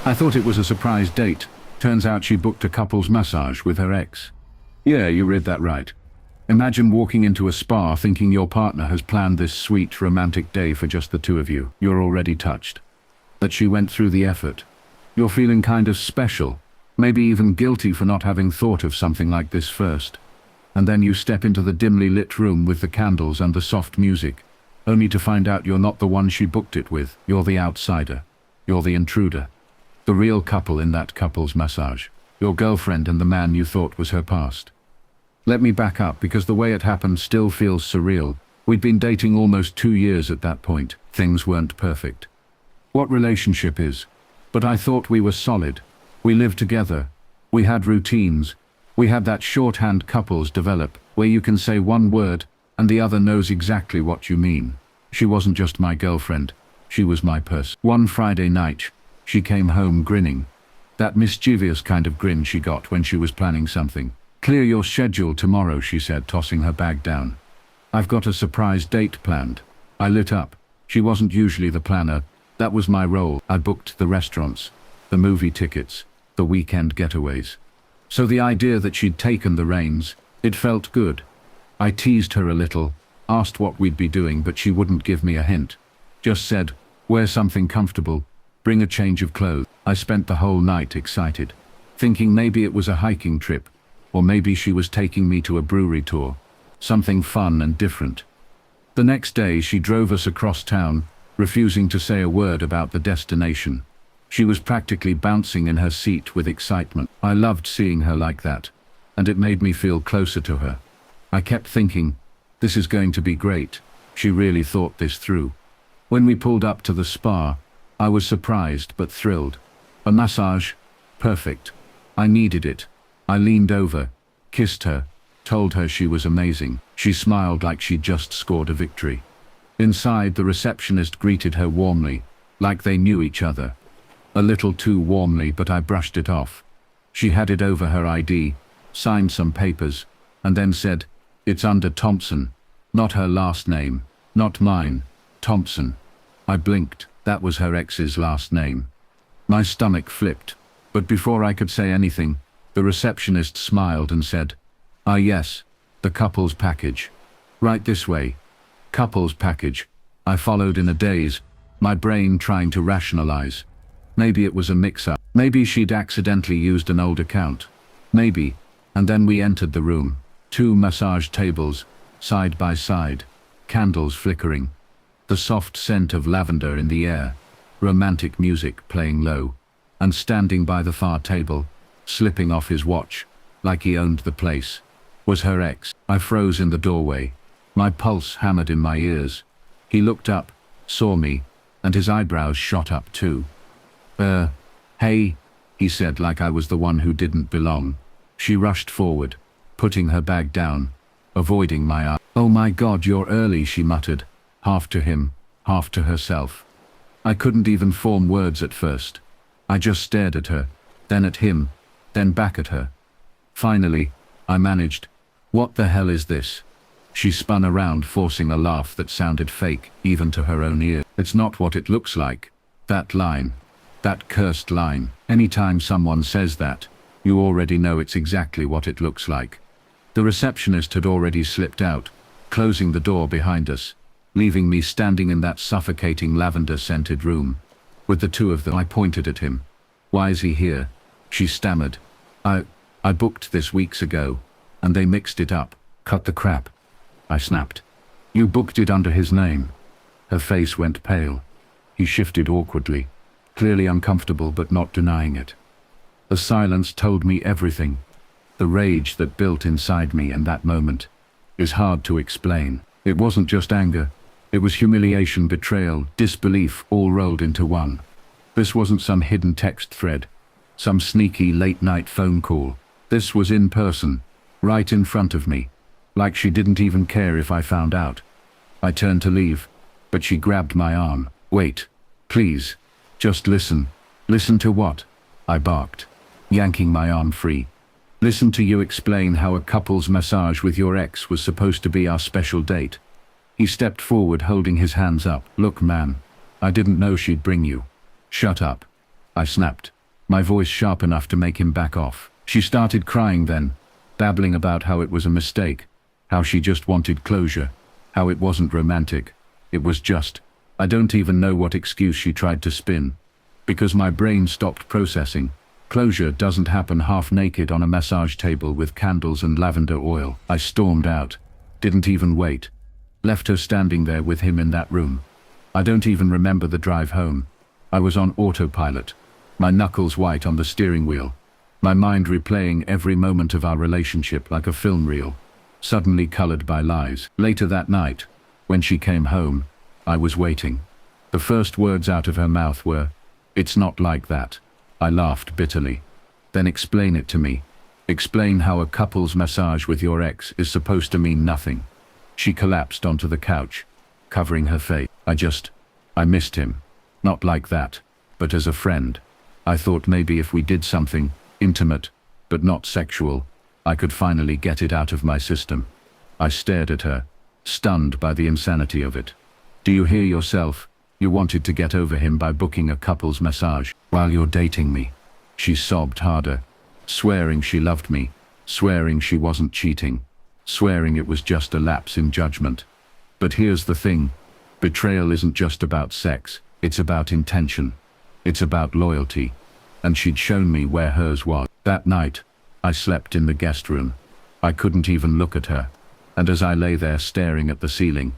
I thought it was a surprise date. Turns out she booked a couple's massage with her ex. Yeah, you read that right. Imagine walking into a spa thinking your partner has planned this sweet romantic day for just the two of you. You're already touched. That she went through the effort. You're feeling kind of special, maybe even guilty for not having thought of something like this first. And then you step into the dimly lit room with the candles and the soft music, only to find out you're not the one she booked it with. You're the outsider. You're the intruder. The real couple in that couple's massage. Your girlfriend and the man you thought was her past. Let me back up because the way it happened still feels surreal. We'd been dating almost 2 years at that point. Things weren't perfect. What relationship is? But I thought we were solid. We lived together. We had routines. We had that shorthand couples develop, where you can say one word and the other knows exactly what you mean. She wasn't just my girlfriend. She was my person. One Friday night, she came home grinning. That mischievous kind of grin she got when she was planning something. Clear your schedule tomorrow, she said, tossing her bag down. I've got a surprise date planned. I lit up. She wasn't usually the planner. That was my role. I booked the restaurants, the movie tickets, the weekend getaways. So the idea that she'd taken the reins, it felt good. I teased her a little, asked what we'd be doing, but she wouldn't give me a hint. Just said, wear something comfortable, bring a change of clothes. I spent the whole night excited, thinking maybe it was a hiking trip, or maybe she was taking me to a brewery tour, something fun and different. The next day she drove us across town, refusing to say a word about the destination. She was practically bouncing in her seat with excitement. I loved seeing her like that, and it made me feel closer to her. I kept thinking, this is going to be great. She really thought this through. When we pulled up to the spa, I was surprised but thrilled. A massage? Perfect. I needed it. I leaned over, kissed her, told her she was amazing. She smiled like she'd just scored a victory. Inside, the receptionist greeted her warmly, like they knew each other. A little too warmly, but I brushed it off. She handed over her ID, signed some papers, and then said, "It's under Thompson." Not her last name, not mine, Thompson. I blinked. That was her ex's last name. My stomach flipped, but before I could say anything, the receptionist smiled and said, "Ah yes, the couple's package. Right this way." Couple's package. I followed in a daze, my brain trying to rationalize. Maybe it was a mix-up. Maybe she'd accidentally used an old account. Maybe. And then we entered the room. 2 massage tables, side by side, candles flickering, the soft scent of lavender in the air, romantic music playing low, and standing by the far table, slipping off his watch, like he owned the place, was her ex. I froze in the doorway, my pulse hammered in my ears. He looked up, saw me, and his eyebrows shot up too. Hey, he said like I was the one who didn't belong. She rushed forward, putting her bag down, avoiding my eye. "Oh my God, you're early," she muttered, half to him, half to herself. I couldn't even form words at first. I just stared at her, then at him, then back at her. Finally, I managed, "What the hell is this?" She spun around, forcing a laugh that sounded fake, even to her own ear. "It's not what it looks like." That line. That cursed line. Anytime someone says that, you already know it's exactly what it looks like. The receptionist had already slipped out, closing the door behind us, leaving me standing in that suffocating lavender-scented room. With the two of them, I pointed at him. "Why is he here?" She stammered. I booked this weeks ago, and they mixed it up." "Cut the crap," I snapped. "You booked it under his name." Her face went pale. He shifted awkwardly, clearly uncomfortable but not denying it. The silence told me everything. The rage that built inside me in that moment is hard to explain. It wasn't just anger. It was humiliation, betrayal, disbelief, all rolled into one. This wasn't some hidden text thread, some sneaky late-night phone call. This was in person, right in front of me, like she didn't even care if I found out. I turned to leave, but she grabbed my arm. "Wait, please. Just listen." "Listen to what?" I barked, yanking my arm free. "Listen to you explain how a couple's massage with your ex was supposed to be our special date." He stepped forward, holding his hands up. "Look, man, I didn't know she'd bring you." "Shut up," I snapped. my voice sharp enough to make him back off. She started crying then, babbling about how it was a mistake, how she just wanted closure, how it wasn't romantic. It was just, I don't even know what excuse she tried to spin. Because my brain stopped processing. Closure doesn't happen half naked on a massage table with candles and lavender oil. I stormed out. Didn't even wait. Left her standing there with him in that room. I don't even remember the drive home. I was on autopilot, my knuckles white on the steering wheel, my mind replaying every moment of our relationship like a film reel, suddenly colored by lies. Later that night, when she came home, I was waiting. The first words out of her mouth were, "It's not like that." I laughed bitterly. "Then explain it to me. Explain how a couple's massage with your ex is supposed to mean nothing." She collapsed onto the couch, covering her face. I missed him. Not like that, but as a friend. I thought maybe if we did something intimate, but not sexual, I could finally get it out of my system. I stared at her, stunned by the insanity of it. "Do you hear yourself? You wanted to get over him by booking a couple's massage while you're dating me." She sobbed harder, swearing she loved me, swearing she wasn't cheating, swearing it was just a lapse in judgment. But here's the thing. Betrayal isn't just about sex, it's about intention. It's about loyalty. And she'd shown me where hers was. That night, I slept in the guest room. I couldn't even look at her. And as I lay there staring at the ceiling,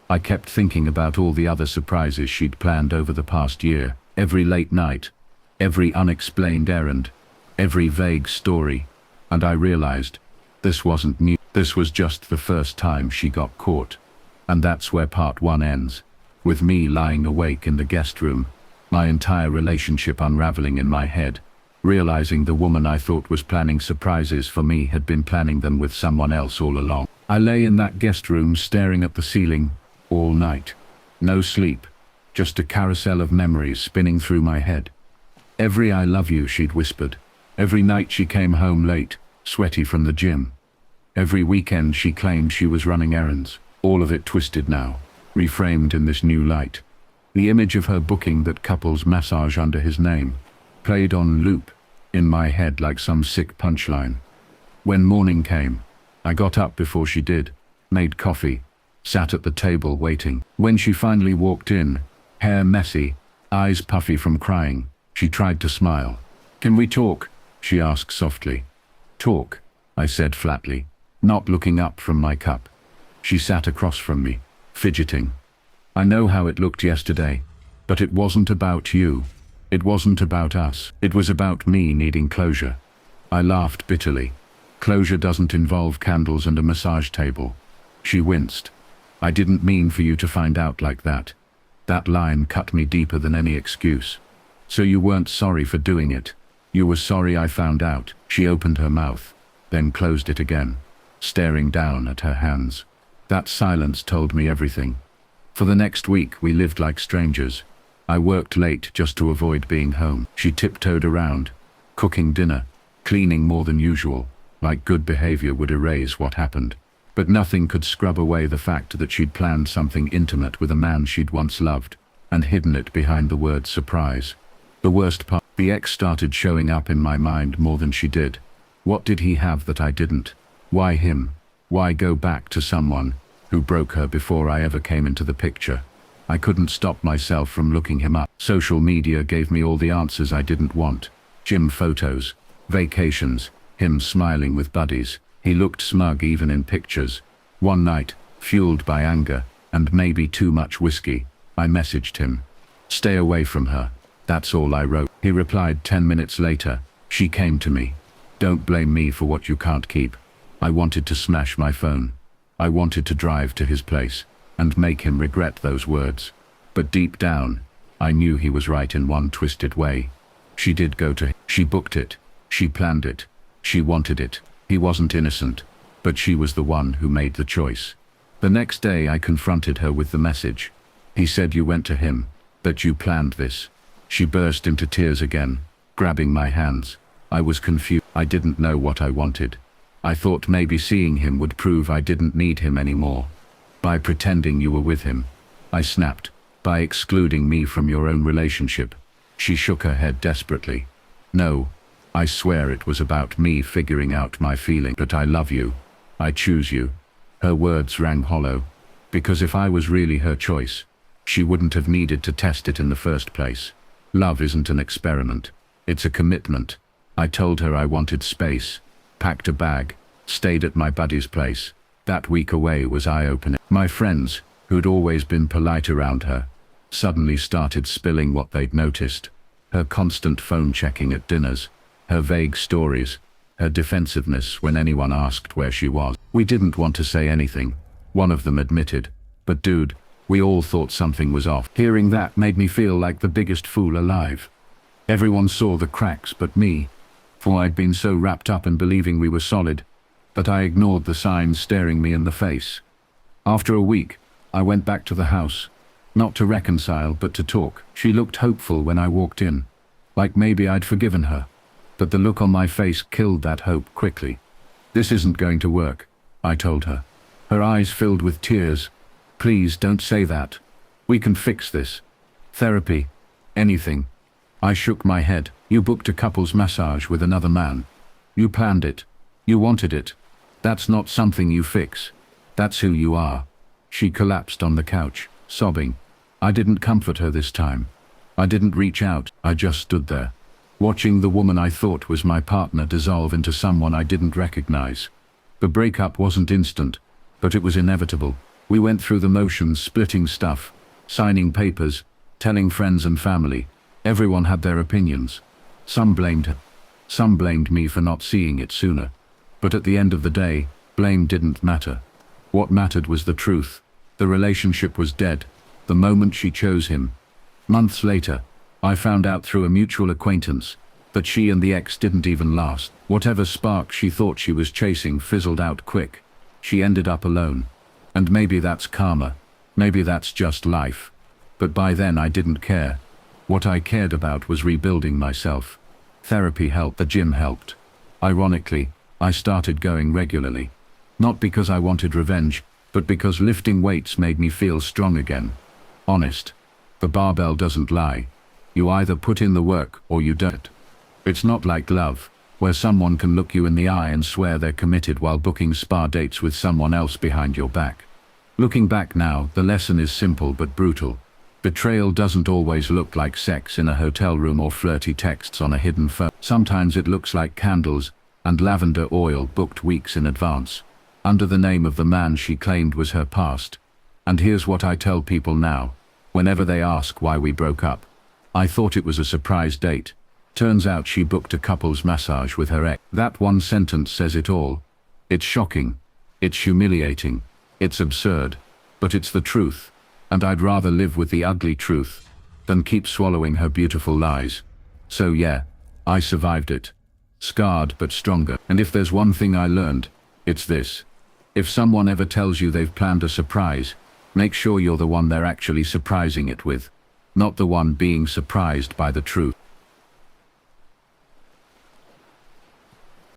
I kept thinking about all the other surprises she'd planned over the past year. Every late night, every unexplained errand, every vague story. And I realized, this wasn't new. This was just the first time she got caught. And that's where part 1 ends, with me lying awake in the guest room, my entire relationship unraveling in my head, realizing the woman I thought was planning surprises for me had been planning them with someone else all along. I lay in that guest room staring at the ceiling all night. No sleep, just a carousel of memories spinning through my head. Every "I love you" she'd whispered. Every night she came home late, sweaty from the gym. Every weekend she claimed she was running errands. All of it twisted now, reframed in this new light. The image of her booking that couple's massage under his name played on loop in my head like some sick punchline. When morning came, I got up before she did, made coffee, sat at the table waiting. When she finally walked in, hair messy, eyes puffy from crying, she tried to smile. "Can we talk?" she asked softly. "Talk," I said flatly, not looking up from my cup. She sat across from me, fidgeting. "I know how it looked yesterday, but it wasn't about you. It wasn't about us. It was about me needing closure." I laughed bitterly. "Closure doesn't involve candles and a massage table." She winced. "I didn't mean for you to find out like that." That line cut me deeper than any excuse. "So you weren't sorry for doing it. You were sorry I found out." She opened her mouth, then closed it again, staring down at her hands. That silence told me everything. For the next week we lived like strangers. I worked late just to avoid being home. She tiptoed around, cooking dinner, cleaning more than usual, like good behavior would erase what happened. But nothing could scrub away the fact that she'd planned something intimate with a man she'd once loved, and hidden it behind the word surprise. The worst part, the ex started showing up in my mind more than she did. What did he have that I didn't? Why him? Why go back to someone who broke her before I ever came into the picture? I couldn't stop myself from looking him up. Social media gave me all the answers I didn't want. Gym photos, vacations, him smiling with buddies. He looked smug even in pictures. One night, fueled by anger, and maybe too much whiskey, I messaged him. "Stay away from her." That's all I wrote. He replied 10 minutes later. She came to me. "Don't blame me for what you can't keep." I wanted to smash my phone. I wanted to drive to his place and make him regret those words. But deep down, I knew he was right in one twisted way. She did go to him. She booked it. She planned it. She wanted it. He wasn't innocent, but she was the one who made the choice. The next day I confronted her with the message. "He said you went to him, that you planned this." She burst into tears again, grabbing my hands. I was confused. I didn't know what I wanted. I thought maybe seeing him would prove I didn't need him anymore. "By pretending you were with him," I snapped. "By excluding me from your own relationship." She shook her head desperately. No, I swear it was about me figuring out my feeling. But I love you. I choose you. Her words rang hollow, because if I was really her choice, she wouldn't have needed to test it in the first place. Love isn't an experiment. It's a commitment. I told her I wanted space, packed a bag, stayed at my buddy's place. That week away was eye-opening. My friends, who'd always been polite around her, suddenly started spilling what they'd noticed. Her constant phone checking at dinners, her vague stories, her defensiveness when anyone asked where she was. We didn't want to say anything, one of them admitted, but dude, we all thought something was off. Hearing that made me feel like the biggest fool alive. Everyone saw the cracks but me, for I'd been so wrapped up in believing we were solid, that I ignored the signs staring me in the face. After a week, I went back to the house, not to reconcile but to talk. She looked hopeful when I walked in, like maybe I'd forgiven her, but the look on my face killed that hope quickly. This isn't going to work, I told her. Her eyes filled with tears. Please don't say that. We can fix this. Therapy. Anything. I shook my head. You booked a couples massage with another man. You planned it. You wanted it. That's not something you fix. That's who you are. She collapsed on the couch, sobbing. I didn't comfort her this time. I didn't reach out. I just stood there, watching the woman I thought was my partner dissolve into someone I didn't recognize. The breakup wasn't instant, but it was inevitable. We went through the motions, splitting stuff, signing papers, telling friends and family. Everyone had their opinions. Some blamed her. Some blamed me for not seeing it sooner. But at the end of the day, blame didn't matter. What mattered was the truth. The relationship was dead, the moment she chose him. Months later, I found out through a mutual acquaintance that she and the ex didn't even last. Whatever spark she thought she was chasing fizzled out quick. She ended up alone. And maybe that's karma. Maybe that's just life. But by then I didn't care. What I cared about was rebuilding myself. Therapy helped. The gym helped. Ironically, I started going regularly. Not because I wanted revenge, but because lifting weights made me feel strong again. Honest. The barbell doesn't lie. You either put in the work or you don't. It's not like love, where someone can look you in the eye and swear they're committed while booking spa dates with someone else behind your back. Looking back now, the lesson is simple but brutal. Betrayal doesn't always look like sex in a hotel room or flirty texts on a hidden phone. Sometimes it looks like candles and lavender oil booked weeks in advance, under the name of the man she claimed was her past. And here's what I tell people now, whenever they ask why we broke up. I thought it was a surprise date. Turns out she booked a couples massage with her ex. That one sentence says it all. It's shocking. It's humiliating. It's absurd. But it's the truth. And I'd rather live with the ugly truth than keep swallowing her beautiful lies. So yeah, I survived it. Scarred but stronger. And if there's one thing I learned, it's this. If someone ever tells you they've planned a surprise, make sure you're the one they're actually surprising it with, not the one being surprised by the truth.